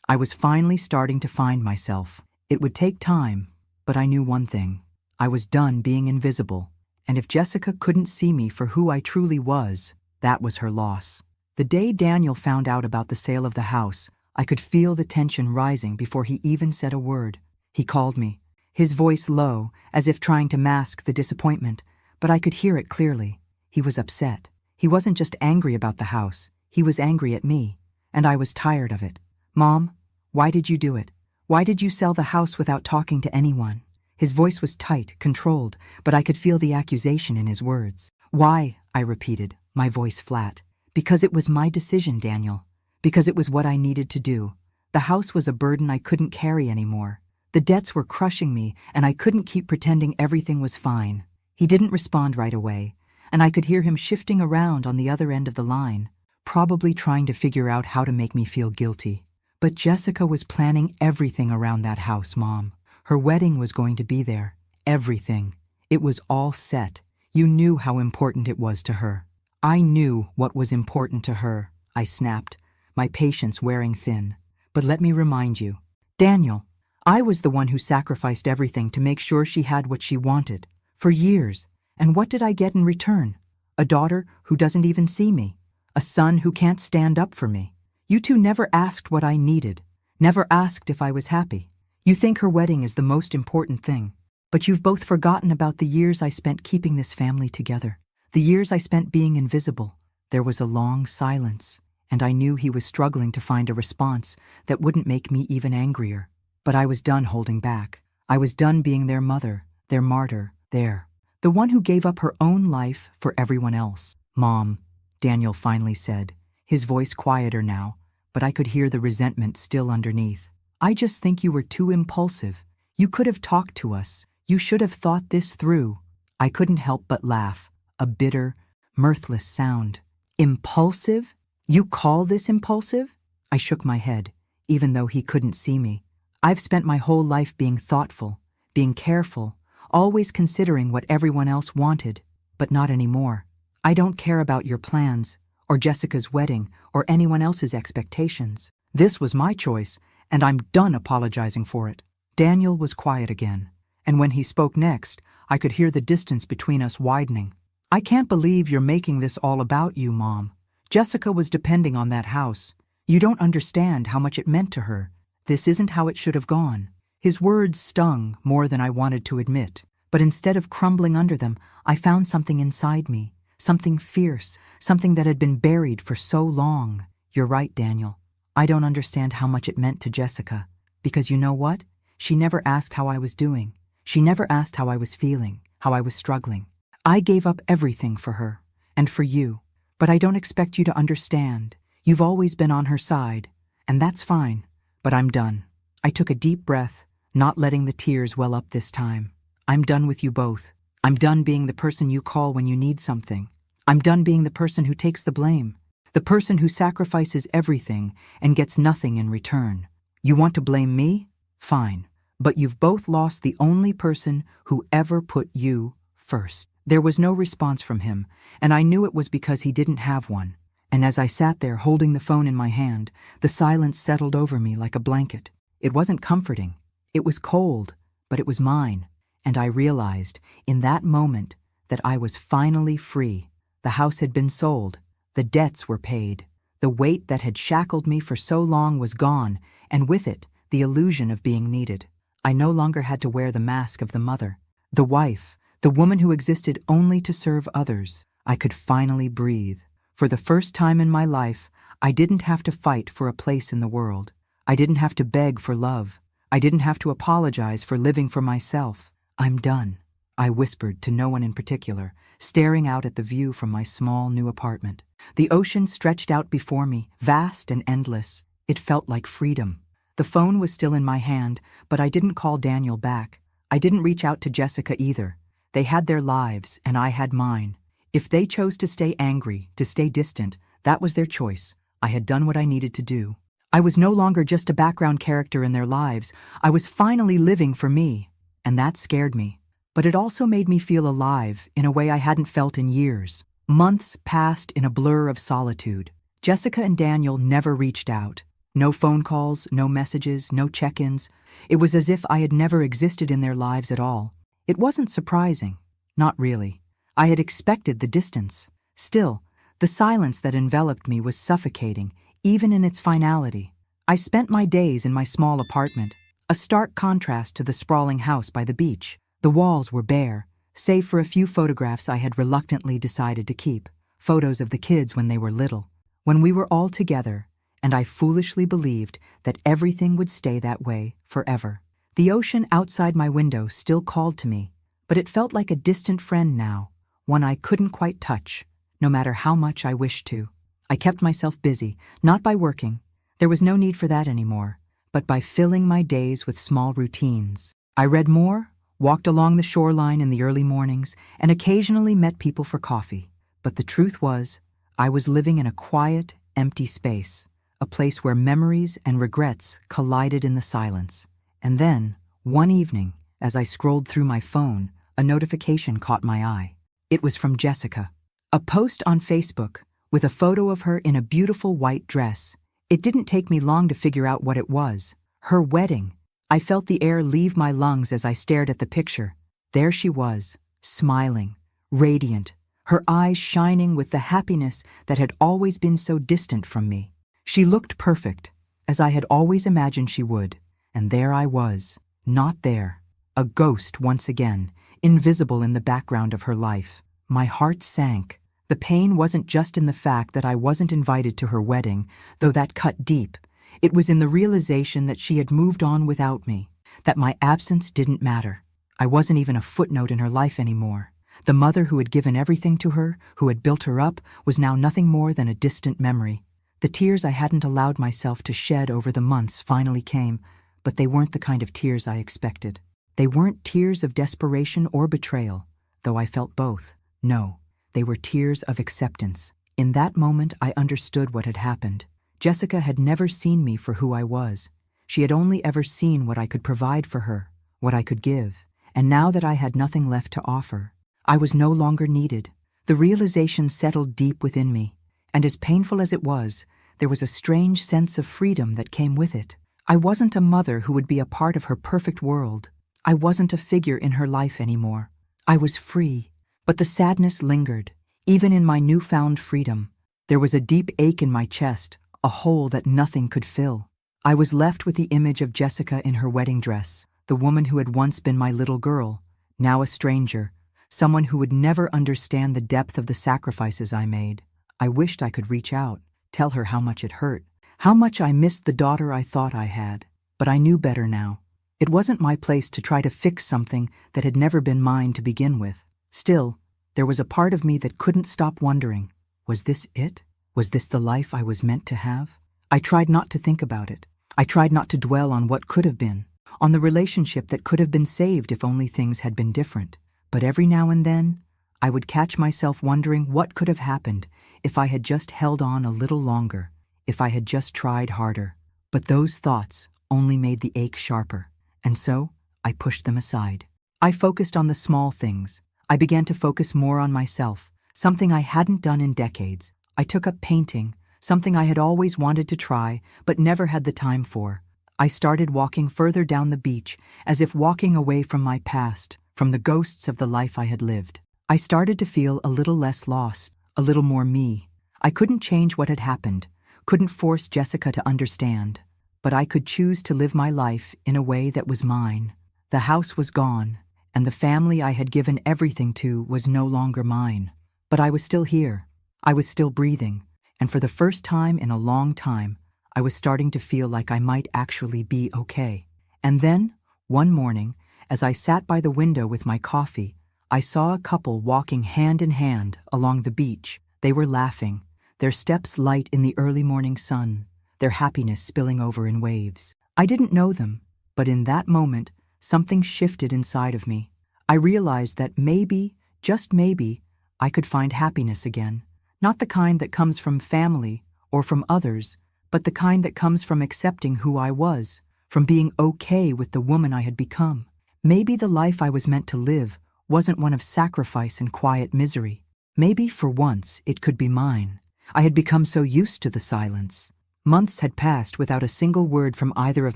I was finally starting to find myself. It would take time, but I knew one thing. I was done being invisible, and if Jessica couldn't see me for who I truly was, that was her loss. The day Daniel found out about the sale of the house, I could feel the tension rising before he even said a word. He called me, his voice low, as if trying to mask the disappointment, but I could hear it clearly. He was upset. He wasn't just angry about the house. He was angry at me, and I was tired of it. "Mom, why did you do it? Why did you sell the house without talking to anyone?" His voice was tight, controlled, but I could feel the accusation in his words. "Why?" I repeated, my voice flat. "Because it was my decision, Daniel. Because it was what I needed to do. The house was a burden I couldn't carry anymore. The debts were crushing me, and I couldn't keep pretending everything was fine." He didn't respond right away, and I could hear him shifting around on the other end of the line, probably trying to figure out how to make me feel guilty. But Jessica was planning everything around that house, Mom. Her wedding was going to be there. Everything. It was all set. You knew how important it was to her. I knew what was important to her, I snapped, my patience wearing thin. But let me remind you, Daniel, I was the one who sacrificed everything to make sure she had what she wanted, for years. And what did I get in return? A daughter who doesn't even see me. A son who can't stand up for me. You two never asked what I needed. Never asked if I was happy. You think her wedding is the most important thing. But you've both forgotten about the years I spent keeping this family together. The years I spent being invisible. There was a long silence, and I knew he was struggling to find a response that wouldn't make me even angrier. But I was done holding back. I was done being their mother, their martyr, the one who gave up her own life for everyone else. "Mom," Daniel finally said, his voice quieter now, but I could hear the resentment still underneath. "I just think you were too impulsive. You could have talked to us. You should have thought this through." I couldn't help but laugh, a bitter, mirthless sound. "Impulsive? You call this impulsive?" I shook my head, even though he couldn't see me. "I've spent my whole life being thoughtful, being careful, always considering what everyone else wanted, but not anymore. I don't care about your plans, or Jessica's wedding, or anyone else's expectations. This was my choice, and I'm done apologizing for it." Daniel was quiet again, and when he spoke next, I could hear the distance between us widening. "I can't believe you're making this all about you, Mom. Jessica was depending on that house. You don't understand how much it meant to her. This isn't how it should have gone." His words stung more than I wanted to admit, but instead of crumbling under them, I found something inside me, something fierce, something that had been buried for so long. "You're right, Daniel. I don't understand how much it meant to Jessica, because you know what? She never asked how I was doing. She never asked how I was feeling, how I was struggling. I gave up everything for her, and for you, but I don't expect you to understand. You've always been on her side, and that's fine, but I'm done." I took a deep breath, not letting the tears well up this time. "I'm done with you both. I'm done being the person you call when you need something. I'm done being the person who takes the blame, the person who sacrifices everything and gets nothing in return. You want to blame me? Fine. But you've both lost the only person who ever put you first." There was no response from him, and I knew it was because he didn't have one. And as I sat there holding the phone in my hand, the silence settled over me like a blanket. It wasn't comforting. It was cold, but it was mine. And I realized, in that moment, that I was finally free. The house had been sold. The debts were paid. The weight that had shackled me for so long was gone, and with it, the illusion of being needed. I no longer had to wear the mask of the mother, the wife, the woman who existed only to serve others. I could finally breathe. For the first time in my life, I didn't have to fight for a place in the world. I didn't have to beg for love. I didn't have to apologize for living for myself. "I'm done," I whispered to no one in particular, staring out at the view from my small new apartment. The ocean stretched out before me, vast and endless. It felt like freedom. The phone was still in my hand, but I didn't call Daniel back. I didn't reach out to Jessica either. They had their lives, and I had mine. If they chose to stay angry, to stay distant, that was their choice. I had done what I needed to do. I was no longer just a background character in their lives. I was finally living for me, and that scared me. But it also made me feel alive in a way I hadn't felt in years. Months passed in a blur of solitude. Jessica and Daniel never reached out. No phone calls, no messages, no check-ins. It was as if I had never existed in their lives at all. It wasn't surprising. Not really. I had expected the distance. Still, the silence that enveloped me was suffocating, even in its finality. I spent my days in my small apartment, a stark contrast to the sprawling house by the beach. The walls were bare, save for a few photographs I had reluctantly decided to keep. Photos of the kids when they were little, when we were all together, and I foolishly believed that everything would stay that way forever. The ocean outside my window still called to me, but it felt like a distant friend now, one I couldn't quite touch, no matter how much I wished to. I kept myself busy, not by working. There was no need for that anymore, but by filling my days with small routines. I read more, walked along the shoreline in the early mornings, and occasionally met people for coffee. But the truth was, I was living in a quiet, empty space, a place where memories and regrets collided in the silence. And then, one evening, as I scrolled through my phone, a notification caught my eye. It was from Jessica. A post on Facebook with a photo of her in a beautiful white dress. It didn't take me long to figure out what it was. Her wedding. I felt the air leave my lungs as I stared at the picture. There she was, smiling, radiant, her eyes shining with the happiness that had always been so distant from me. She looked perfect, as I had always imagined she would, and there I was, not there, a ghost once again, invisible in the background of her life. My heart sank. The pain wasn't just in the fact that I wasn't invited to her wedding, though that cut deep. It was in the realization that she had moved on without me, that my absence didn't matter. I wasn't even a footnote in her life anymore. The mother who had given everything to her, who had built her up, was now nothing more than a distant memory. The tears I hadn't allowed myself to shed over the months finally came, but they weren't the kind of tears I expected. They weren't tears of desperation or betrayal, though I felt both. No, they were tears of acceptance. In that moment, I understood what had happened. Jessica had never seen me for who I was. She had only ever seen what I could provide for her, what I could give. And now that I had nothing left to offer, I was no longer needed. The realization settled deep within me, and as painful as it was, there was a strange sense of freedom that came with it. I wasn't a mother who would be a part of her perfect world. I wasn't a figure in her life anymore. I was free, but the sadness lingered. Even in my newfound freedom, there was a deep ache in my chest, a hole that nothing could fill. I was left with the image of Jessica in her wedding dress, the woman who had once been my little girl, now a stranger, someone who would never understand the depth of the sacrifices I made. I wished I could reach out, tell her how much it hurt, how much I missed the daughter I thought I had. But I knew better now. It wasn't my place to try to fix something that had never been mine to begin with. Still, there was a part of me that couldn't stop wondering, was this it? Was this the life I was meant to have? I tried not to think about it. I tried not to dwell on what could have been, on the relationship that could have been saved if only things had been different. But every now and then, I would catch myself wondering what could have happened if I had just held on a little longer, if I had just tried harder. But those thoughts only made the ache sharper, and so I pushed them aside. I focused on the small things. I began to focus more on myself, something I hadn't done in decades. I took up painting, something I had always wanted to try, but never had the time for. I started walking further down the beach, as if walking away from my past, from the ghosts of the life I had lived. I started to feel a little less lost, a little more me. I couldn't change what had happened, couldn't force Jessica to understand, but I could choose to live my life in a way that was mine. The house was gone, and the family I had given everything to was no longer mine. But I was still here. I was still breathing, and for the first time in a long time, I was starting to feel like I might actually be okay. And then, one morning, as I sat by the window with my coffee, I saw a couple walking hand in hand along the beach. They were laughing, their steps light in the early morning sun, their happiness spilling over in waves. I didn't know them, but in that moment, something shifted inside of me. I realized that maybe, just maybe, I could find happiness again. Not the kind that comes from family or from others, but the kind that comes from accepting who I was, from being okay with the woman I had become. Maybe the life I was meant to live wasn't one of sacrifice and quiet misery. Maybe, for once, it could be mine. I had become so used to the silence. Months had passed without a single word from either of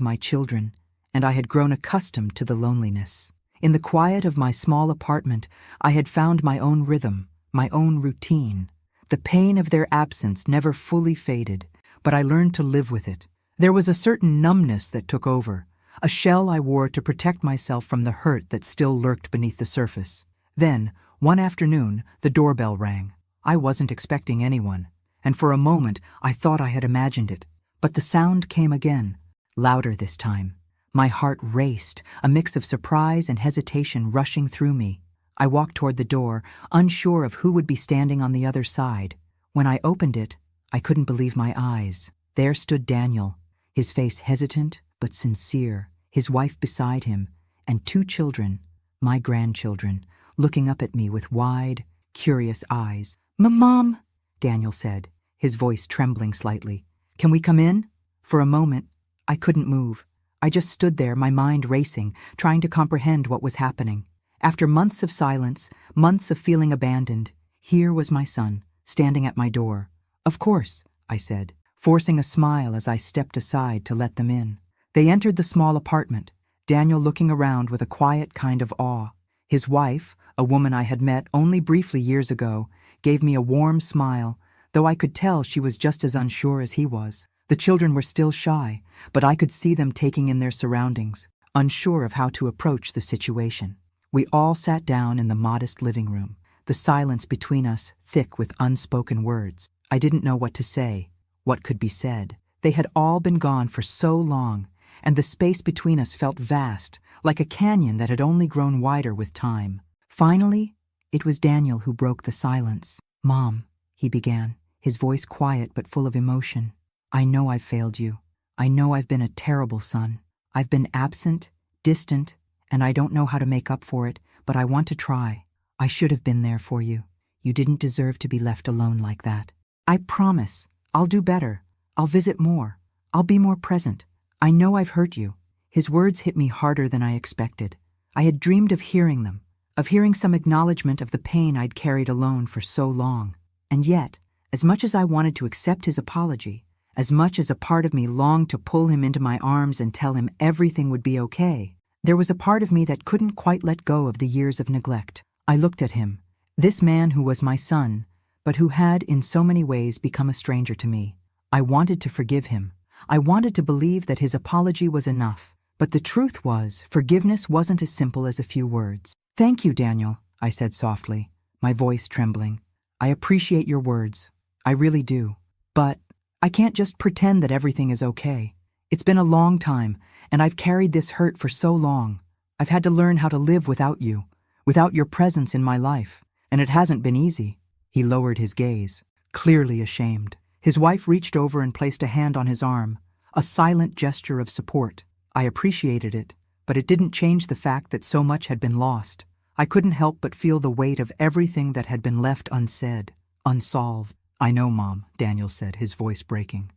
my children, and I had grown accustomed to the loneliness. In the quiet of my small apartment, I had found my own rhythm, my own routine. The pain of their absence never fully faded, but I learned to live with it. There was a certain numbness that took over, a shell I wore to protect myself from the hurt that still lurked beneath the surface. Then, one afternoon, the doorbell rang. I wasn't expecting anyone, and for a moment I thought I had imagined it. But the sound came again, louder this time. My heart raced, a mix of surprise and hesitation rushing through me. I walked toward the door, unsure of who would be standing on the other side. When I opened it, I couldn't believe my eyes. There stood Daniel, his face hesitant but sincere, his wife beside him, and 2 children, my grandchildren, looking up at me with wide, curious eyes. "Mom," Daniel said, his voice trembling slightly. "Can we come in?" For a moment, I couldn't move. I just stood there, my mind racing, trying to comprehend what was happening. After months of silence, months of feeling abandoned, here was my son, standing at my door. "Of course," I said, forcing a smile as I stepped aside to let them in. They entered the small apartment, Daniel looking around with a quiet kind of awe. His wife, a woman I had met only briefly years ago, gave me a warm smile, though I could tell she was just as unsure as he was. The children were still shy, but I could see them taking in their surroundings, unsure of how to approach the situation. We all sat down in the modest living room, the silence between us thick with unspoken words. I didn't know what to say, what could be said. They had all been gone for so long, and the space between us felt vast, like a canyon that had only grown wider with time. Finally, it was Daniel who broke the silence. "Mom," he began, his voice quiet but full of emotion. "I know I've failed you. I know I've been a terrible son. I've been absent, distant, and I don't know how to make up for it, but I want to try. I should have been there for you. You didn't deserve to be left alone like that. I promise, I'll do better. I'll visit more. I'll be more present. I know I've hurt you." His words hit me harder than I expected. I had dreamed of hearing them, of hearing some acknowledgement of the pain I'd carried alone for so long. And yet, as much as I wanted to accept his apology, as much as a part of me longed to pull him into my arms and tell him everything would be okay, there was a part of me that couldn't quite let go of the years of neglect. I looked at him, this man who was my son, but who had in so many ways become a stranger to me. I wanted to forgive him. I wanted to believe that his apology was enough. But the truth was, forgiveness wasn't as simple as a few words. "Thank you, Daniel," I said softly, my voice trembling. "I appreciate your words. I really do. But I can't just pretend that everything is okay. It's been a long time, and I've carried this hurt for so long. I've had to learn how to live without you, without your presence in my life, and it hasn't been easy." He lowered his gaze, clearly ashamed. His wife reached over and placed a hand on his arm, a silent gesture of support. I appreciated it, but it didn't change the fact that so much had been lost. I couldn't help but feel the weight of everything that had been left unsaid, unsolved. "I know, Mom," Daniel said, his voice breaking.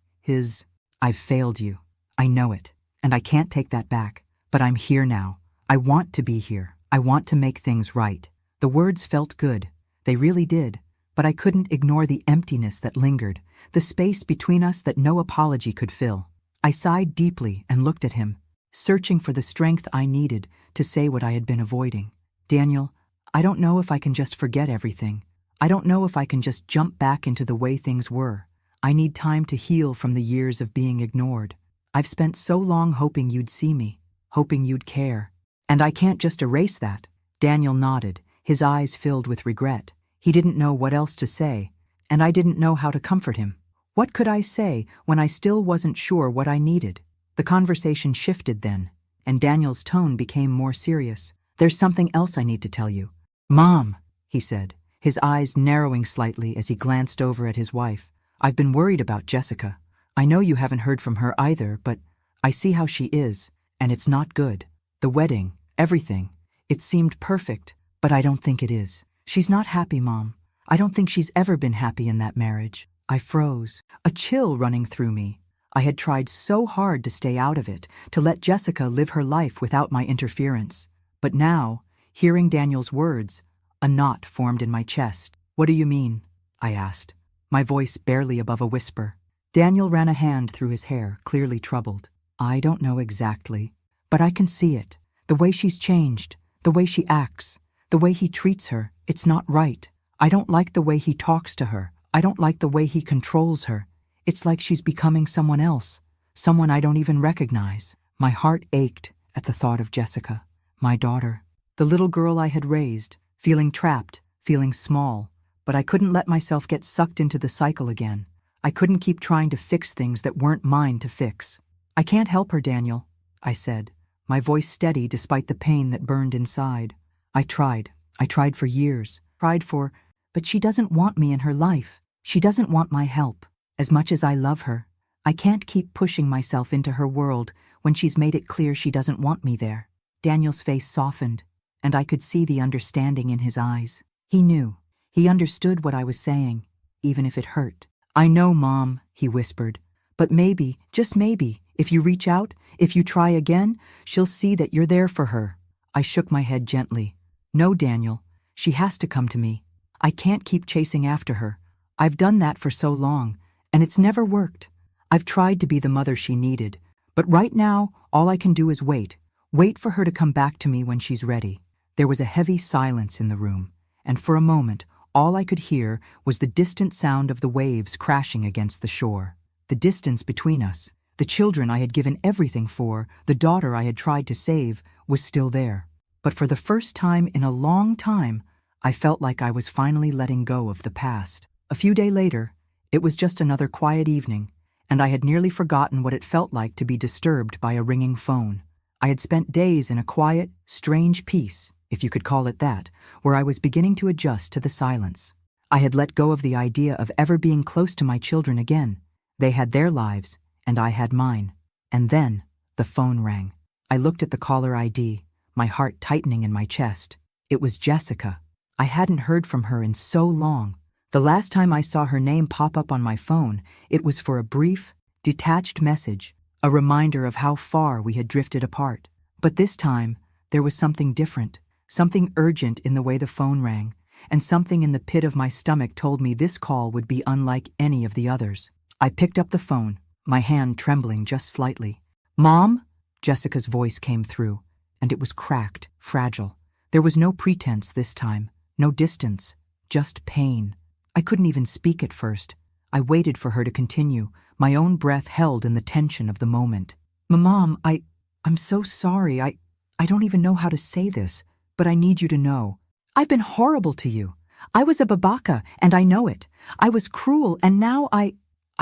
"I've failed you. I know it, and I can't take that back. But I'm here now. I want to be here. I want to make things right." The words felt good. They really did. But I couldn't ignore the emptiness that lingered, the space between us that no apology could fill. I sighed deeply and looked at him, searching for the strength I needed to say what I had been avoiding. "Daniel, I don't know if I can just forget everything. I don't know if I can just jump back into the way things were. I need time to heal from the years of being ignored. I've spent so long hoping you'd see me, hoping you'd care. And I can't just erase that." Daniel nodded, his eyes filled with regret. He didn't know what else to say, and I didn't know how to comfort him. What could I say when I still wasn't sure what I needed? The conversation shifted then, and Daniel's tone became more serious. "There's something else I need to tell you." "Mom," he said, his eyes narrowing slightly as he glanced over at his wife. "I've been worried about Jessica. I know you haven't heard from her either, but I see how she is, and it's not good. The wedding, everything, it seemed perfect, but I don't think it is. She's not happy, Mom. I don't think she's ever been happy in that marriage." I froze, a chill running through me. I had tried so hard to stay out of it, to let Jessica live her life without my interference. But now, hearing Daniel's words, a knot formed in my chest. "What do you mean?" I asked, my voice barely above a whisper. Daniel ran a hand through his hair, clearly troubled. "I don't know exactly, but I can see it. The way she's changed, the way she acts, the way he treats her, it's not right. I don't like the way he talks to her. I don't like the way he controls her. It's like she's becoming someone else, someone I don't even recognize." My heart ached at the thought of Jessica, my daughter, the little girl I had raised, feeling trapped, feeling small. But I couldn't let myself get sucked into the cycle again. I couldn't keep trying to fix things that weren't mine to fix. "I can't help her, Daniel," I said, my voice steady despite the pain that burned inside. I tried for years, but she doesn't want me in her life. She doesn't want my help. As much as I love her, I can't keep pushing myself into her world when she's made it clear she doesn't want me there." Daniel's face softened, and I could see the understanding in his eyes. He knew. He understood what I was saying, even if it hurt. "I know, Mom," he whispered, "but maybe, just maybe, if you reach out, if you try again, she'll see that you're there for her." I shook my head gently. "No, Daniel, she has to come to me. I can't keep chasing after her. I've done that for so long, and it's never worked. I've tried to be the mother she needed, but right now, all I can do is wait Wait for her to come back to me when she's ready." There was a heavy silence in the room, and for a moment, all I could hear was the distant sound of the waves crashing against the shore. The distance between us, the children I had given everything for, the daughter I had tried to save, was still there. But for the first time in a long time, I felt like I was finally letting go of the past. A few days later, it was just another quiet evening, and I had nearly forgotten what it felt like to be disturbed by a ringing phone. I had spent days in a quiet, strange peace, if you could call it that, where I was beginning to adjust to the silence. I had let go of the idea of ever being close to my children again. They had their lives, and I had mine. And then, the phone rang. I looked at the caller ID, my heart tightening in my chest. It was Jessica. I hadn't heard from her in so long. The last time I saw her name pop up on my phone, it was for a brief, detached message, a reminder of how far we had drifted apart. But this time, there was something different, something urgent in the way the phone rang, and something in the pit of my stomach told me this call would be unlike any of the others. I picked up the phone, my hand trembling just slightly. "Mom?" Jessica's voice came through, and it was cracked, fragile. There was no pretense this time, no distance, just pain. I couldn't even speak at first. I waited for her to continue, my own breath held in the tension of the moment. "Mom, I'm so sorry. I don't even know how to say this, but I need you to know. I've been horrible to you. I was a babaka, and I know it. I was cruel, and now I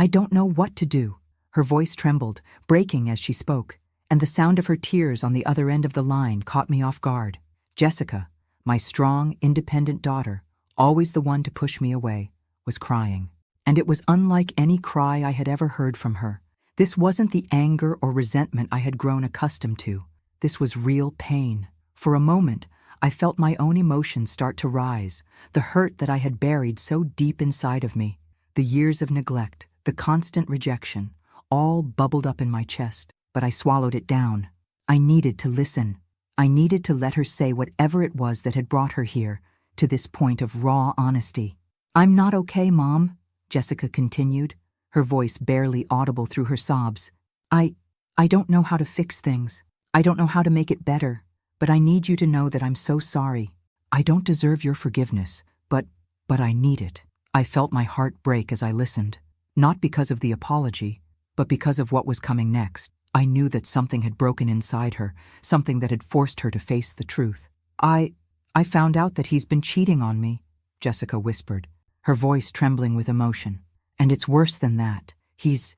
don't know what to do." Her voice trembled, breaking as she spoke, and the sound of her tears on the other end of the line caught me off guard. Jessica, my strong, independent daughter, always the one to push me away, was crying. And it was unlike any cry I had ever heard from her. This wasn't the anger or resentment I had grown accustomed to. This was real pain. For a moment, I felt my own emotions start to rise, the hurt that I had buried so deep inside of me. The years of neglect, the constant rejection, all bubbled up in my chest, but I swallowed it down. I needed to listen. I needed to let her say whatever it was that had brought her here, to this point of raw honesty. "I'm not okay, Mom," Jessica continued, her voice barely audible through her sobs. I don't know how to fix things. I don't know how to make it better, but I need you to know that I'm so sorry. I don't deserve your forgiveness, but I need it." I felt my heart break as I listened, not because of the apology, but because of what was coming next. I knew that something had broken inside her, something that had forced her to face the truth. I found out that he's been cheating on me," Jessica whispered, her voice trembling with emotion. "And it's worse than that. He's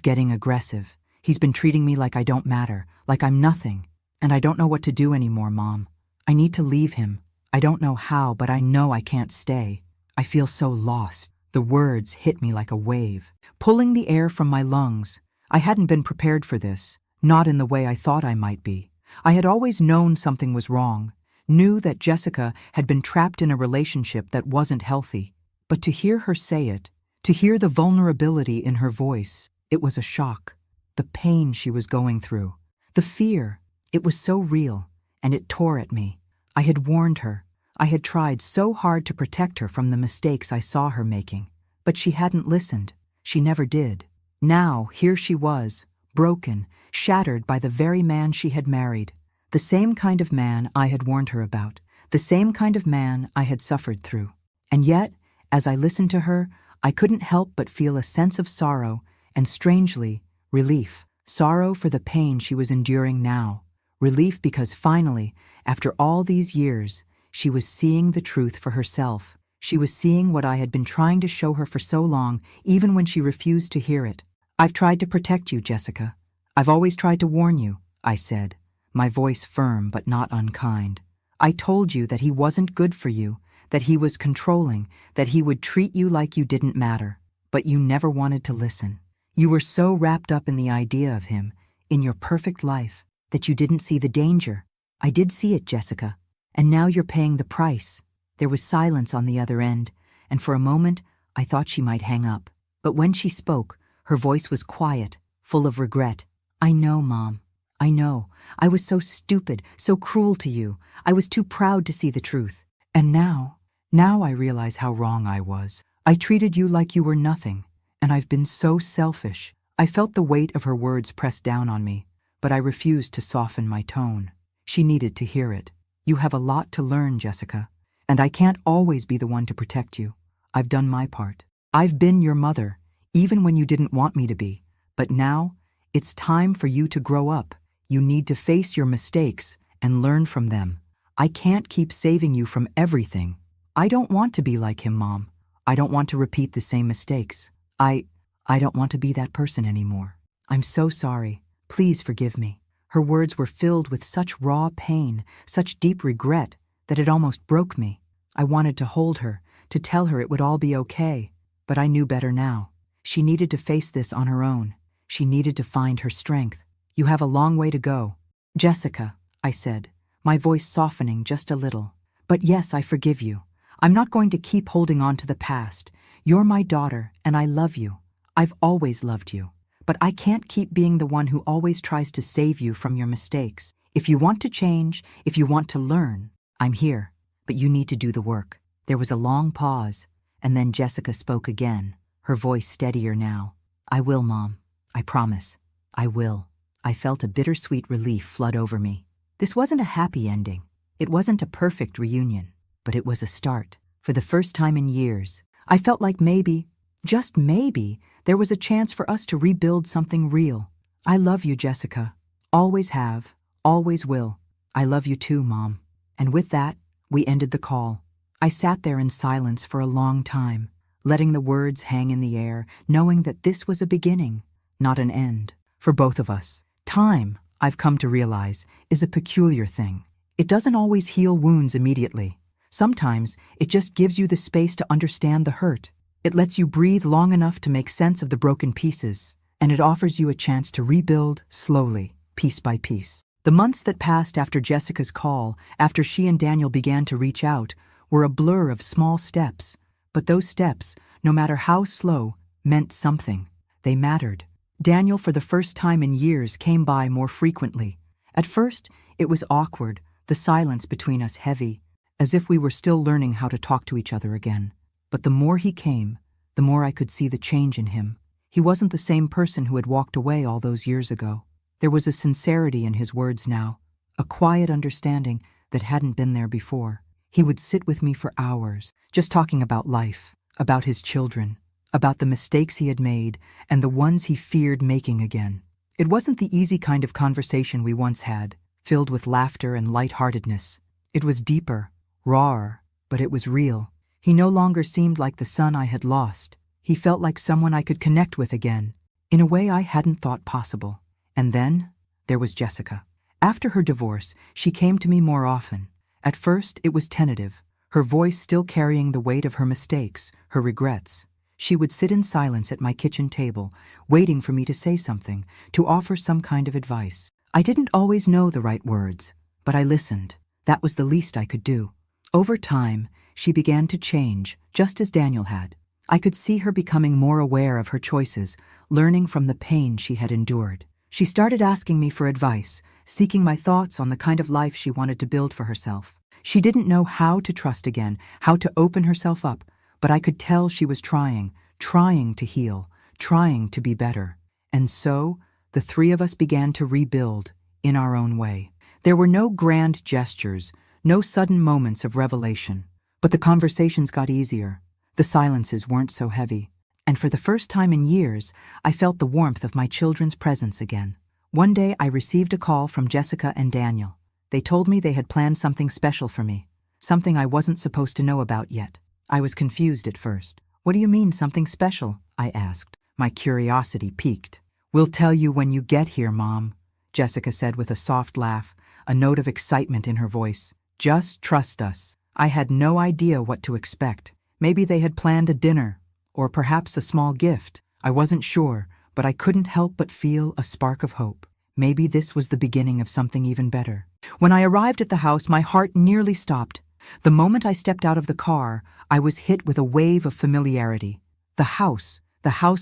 getting aggressive. He's been treating me like I don't matter, like I'm nothing. And I don't know what to do anymore, Mom. I need to leave him. I don't know how, but I know I can't stay. I feel so lost." The words hit me like a wave, pulling the air from my lungs. I hadn't been prepared for this, not in the way I thought I might be. I had always known something was wrong, knew that Jessica had been trapped in a relationship that wasn't healthy. But to hear her say it, to hear the vulnerability in her voice, it was a shock. The pain she was going through, the fear, it was so real, and it tore at me. I had warned her. I had tried so hard to protect her from the mistakes I saw her making. But she hadn't listened. She never did. Now, here she was, broken, shattered by the very man she had married. The same kind of man I had warned her about, the same kind of man I had suffered through. And yet, as I listened to her, I couldn't help but feel a sense of sorrow and, strangely, relief. Sorrow for the pain she was enduring now. Relief because finally, after all these years, she was seeing the truth for herself. She was seeing what I had been trying to show her for so long, even when she refused to hear it. "I've tried to protect you, Jessica. I've always tried to warn you," I said, my voice firm but not unkind. "I told you that he wasn't good for you, that he was controlling, that he would treat you like you didn't matter. But you never wanted to listen. You were so wrapped up in the idea of him, in your perfect life, that you didn't see the danger. I did see it, Jessica, and now you're paying the price." There was silence on the other end, and for a moment I thought she might hang up. But when she spoke, her voice was quiet, full of regret. "I know, Mom. I know. I was so stupid, so cruel to you. I was too proud to see the truth. And now I realize how wrong I was. I treated you like you were nothing, and I've been so selfish." I felt the weight of her words press down on me. but I refused to soften my tone. She needed to hear it. You have a lot to learn, Jessica, and I can't always be the one to protect you. I've done my part. I've been your mother, even when you didn't want me to be. But now, it's time for you to grow up. You need to face your mistakes and learn from them. I can't keep saving you from everything. I don't want to be like him, Mom. I don't want to repeat the same mistakes. I don't want to be that person anymore. I'm so sorry. Please forgive me. Her words were filled with such raw pain, such deep regret, that it almost broke me. I wanted to hold her, to tell her it would all be okay, but I knew better now. She needed to face this on her own. She needed to find her strength. You have a long way to go. Jessica, I said, my voice softening just a little. But yes, I forgive you. I'm not going to keep holding on to the past. You're my daughter, and I love you. I've always loved you. But I can't keep being the one who always tries to save you from your mistakes. If you want to change, if you want to learn, I'm here. But you need to do the work. There was a long pause, and then Jessica spoke again, her voice steadier now. I will, Mom. I promise. I will. I felt a bittersweet relief flood over me. This wasn't a happy ending. It wasn't a perfect reunion, but it was a start. For the first time in years, I felt like maybe, just maybe, there was a chance for us to rebuild something real. I love you, Jessica. Always have, always will. I love you too, Mom. And with that, we ended the call. I sat there in silence for a long time, letting the words hang in the air, knowing that this was a beginning, not an end, for both of us. Time, I've come to realize, is a peculiar thing. It doesn't always heal wounds immediately. Sometimes it just gives you the space to understand the hurt. It lets you breathe long enough to make sense of the broken pieces, and it offers you a chance to rebuild slowly, piece by piece. The months that passed after Jessica's call, after she and Daniel began to reach out, were a blur of small steps. But those steps, no matter how slow, meant something. They mattered. Daniel, for the first time in years, came by more frequently. At first, it was awkward, the silence between us heavy, as if we were still learning how to talk to each other again. But the more he came, the more I could see the change in him. He wasn't the same person who had walked away all those years ago. There was a sincerity in his words now, a quiet understanding that hadn't been there before. He would sit with me for hours, just talking about life, about his children, about the mistakes he had made and the ones he feared making again. It wasn't the easy kind of conversation we once had, filled with laughter and lightheartedness. It was deeper, rawer, but it was real. He no longer seemed like the son I had lost. He felt like someone I could connect with again, in a way I hadn't thought possible. And then, there was Jessica. After her divorce, she came to me more often. At first, it was tentative, her voice still carrying the weight of her mistakes, her regrets. She would sit in silence at my kitchen table, waiting for me to say something, to offer some kind of advice. I didn't always know the right words, but I listened. That was the least I could do. Over time, she began to change, just as Daniel had. I could see her becoming more aware of her choices, learning from the pain she had endured. She started asking me for advice, seeking my thoughts on the kind of life she wanted to build for herself. She didn't know how to trust again, how to open herself up, but I could tell she was trying to heal, trying to be better. And so, the three of us began to rebuild, in our own way. There were no grand gestures, no sudden moments of revelation. But the conversations got easier. The silences weren't so heavy. And for the first time in years, I felt the warmth of my children's presence again. One day, I received a call from Jessica and Daniel. They told me they had planned something special for me, something I wasn't supposed to know about yet. I was confused at first. What do you mean, something special? I asked. My curiosity piqued. We'll tell you when you get here, Mom, Jessica said with a soft laugh, a note of excitement in her voice. Just trust us. I had no idea what to expect. Maybe they had planned a dinner, or perhaps a small gift. I wasn't sure, but I couldn't help but feel a spark of hope. Maybe this was the beginning of something even better. When I arrived at the house, my heart nearly stopped. The moment I stepped out of the car, I was hit with a wave of familiarity. The house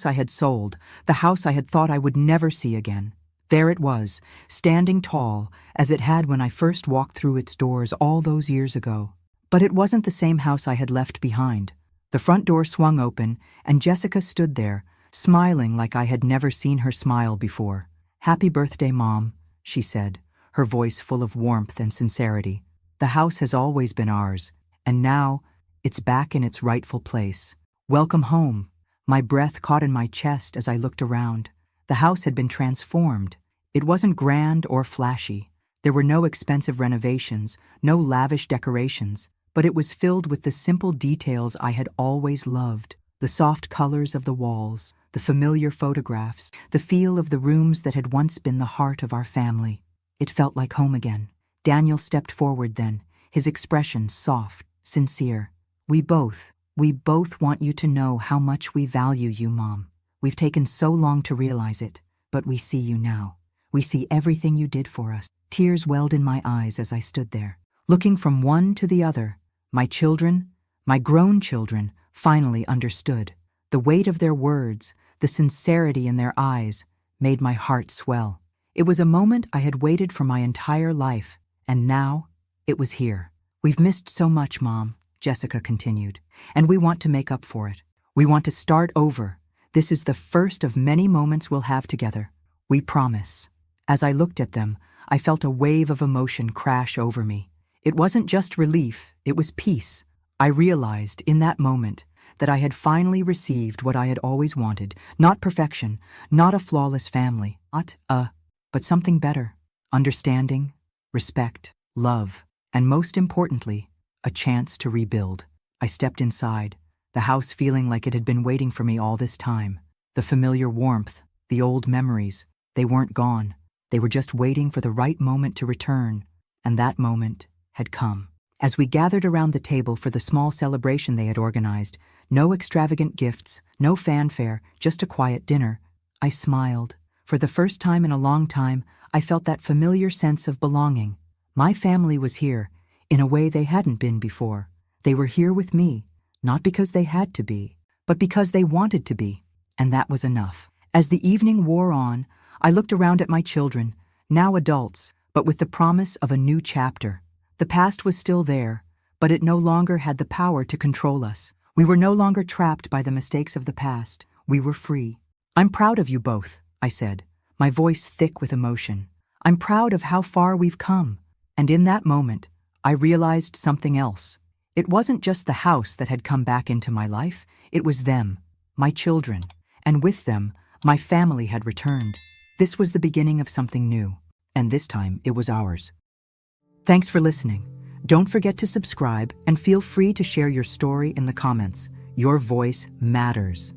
I had sold, the house I had thought I would never see again. There it was, standing tall, as it had when I first walked through its doors all those years ago. But it wasn't the same house I had left behind. The front door swung open, and Jessica stood there, smiling like I had never seen her smile before. Happy birthday, Mom, she said, her voice full of warmth and sincerity. "The house has always been ours, and now it's back in its rightful place. Welcome home." My breath caught in my chest as I looked around. The house had been transformed. It wasn't grand or flashy. There were no expensive renovations, no lavish decorations, but it was filled with the simple details I had always loved. The soft colors of the walls, the familiar photographs, the feel of the rooms that had once been the heart of our family. It felt like home again. Daniel stepped forward then, his expression soft, sincere. We both want you to know how much we value you, Mom. We've taken so long to realize it, but we see you now. We see everything you did for us." Tears welled in my eyes as I stood there, looking from one to the other. My children, my grown children, finally understood. The weight of their words, the sincerity in their eyes, made my heart swell. It was a moment I had waited for my entire life, and now it was here. "We've missed so much, Mom," Jessica continued, "and we want to make up for it. We want to start over. This is the first of many moments we'll have together. We promise." As I looked at them, I felt a wave of emotion crash over me. It wasn't just relief, it was peace. I realized in that moment that I had finally received what I had always wanted, not perfection, not a flawless family, but something better. Understanding, respect, love, and most importantly, a chance to rebuild. I stepped inside, the house feeling like it had been waiting for me all this time. The familiar warmth, the old memories, they weren't gone. They were just waiting for the right moment to return, and that moment had come. As we gathered around the table for the small celebration they had organized, no extravagant gifts, no fanfare, just a quiet dinner, I smiled. For the first time in a long time, I felt that familiar sense of belonging. My family was here, in a way they hadn't been before. They were here with me, not because they had to be, but because they wanted to be, and that was enough. As the evening wore on, I looked around at my children, now adults, but with the promise of a new chapter. The past was still there, but it no longer had the power to control us. We were no longer trapped by the mistakes of the past. We were free. "I'm proud of you both," I said, my voice thick with emotion. "I'm proud of how far we've come." And in that moment, I realized something else. It wasn't just the house that had come back into my life, it was them, my children, and with them, my family had returned. This was the beginning of something new, and this time it was ours. Thanks for listening. Don't forget to subscribe and feel free to share your story in the comments. Your voice matters.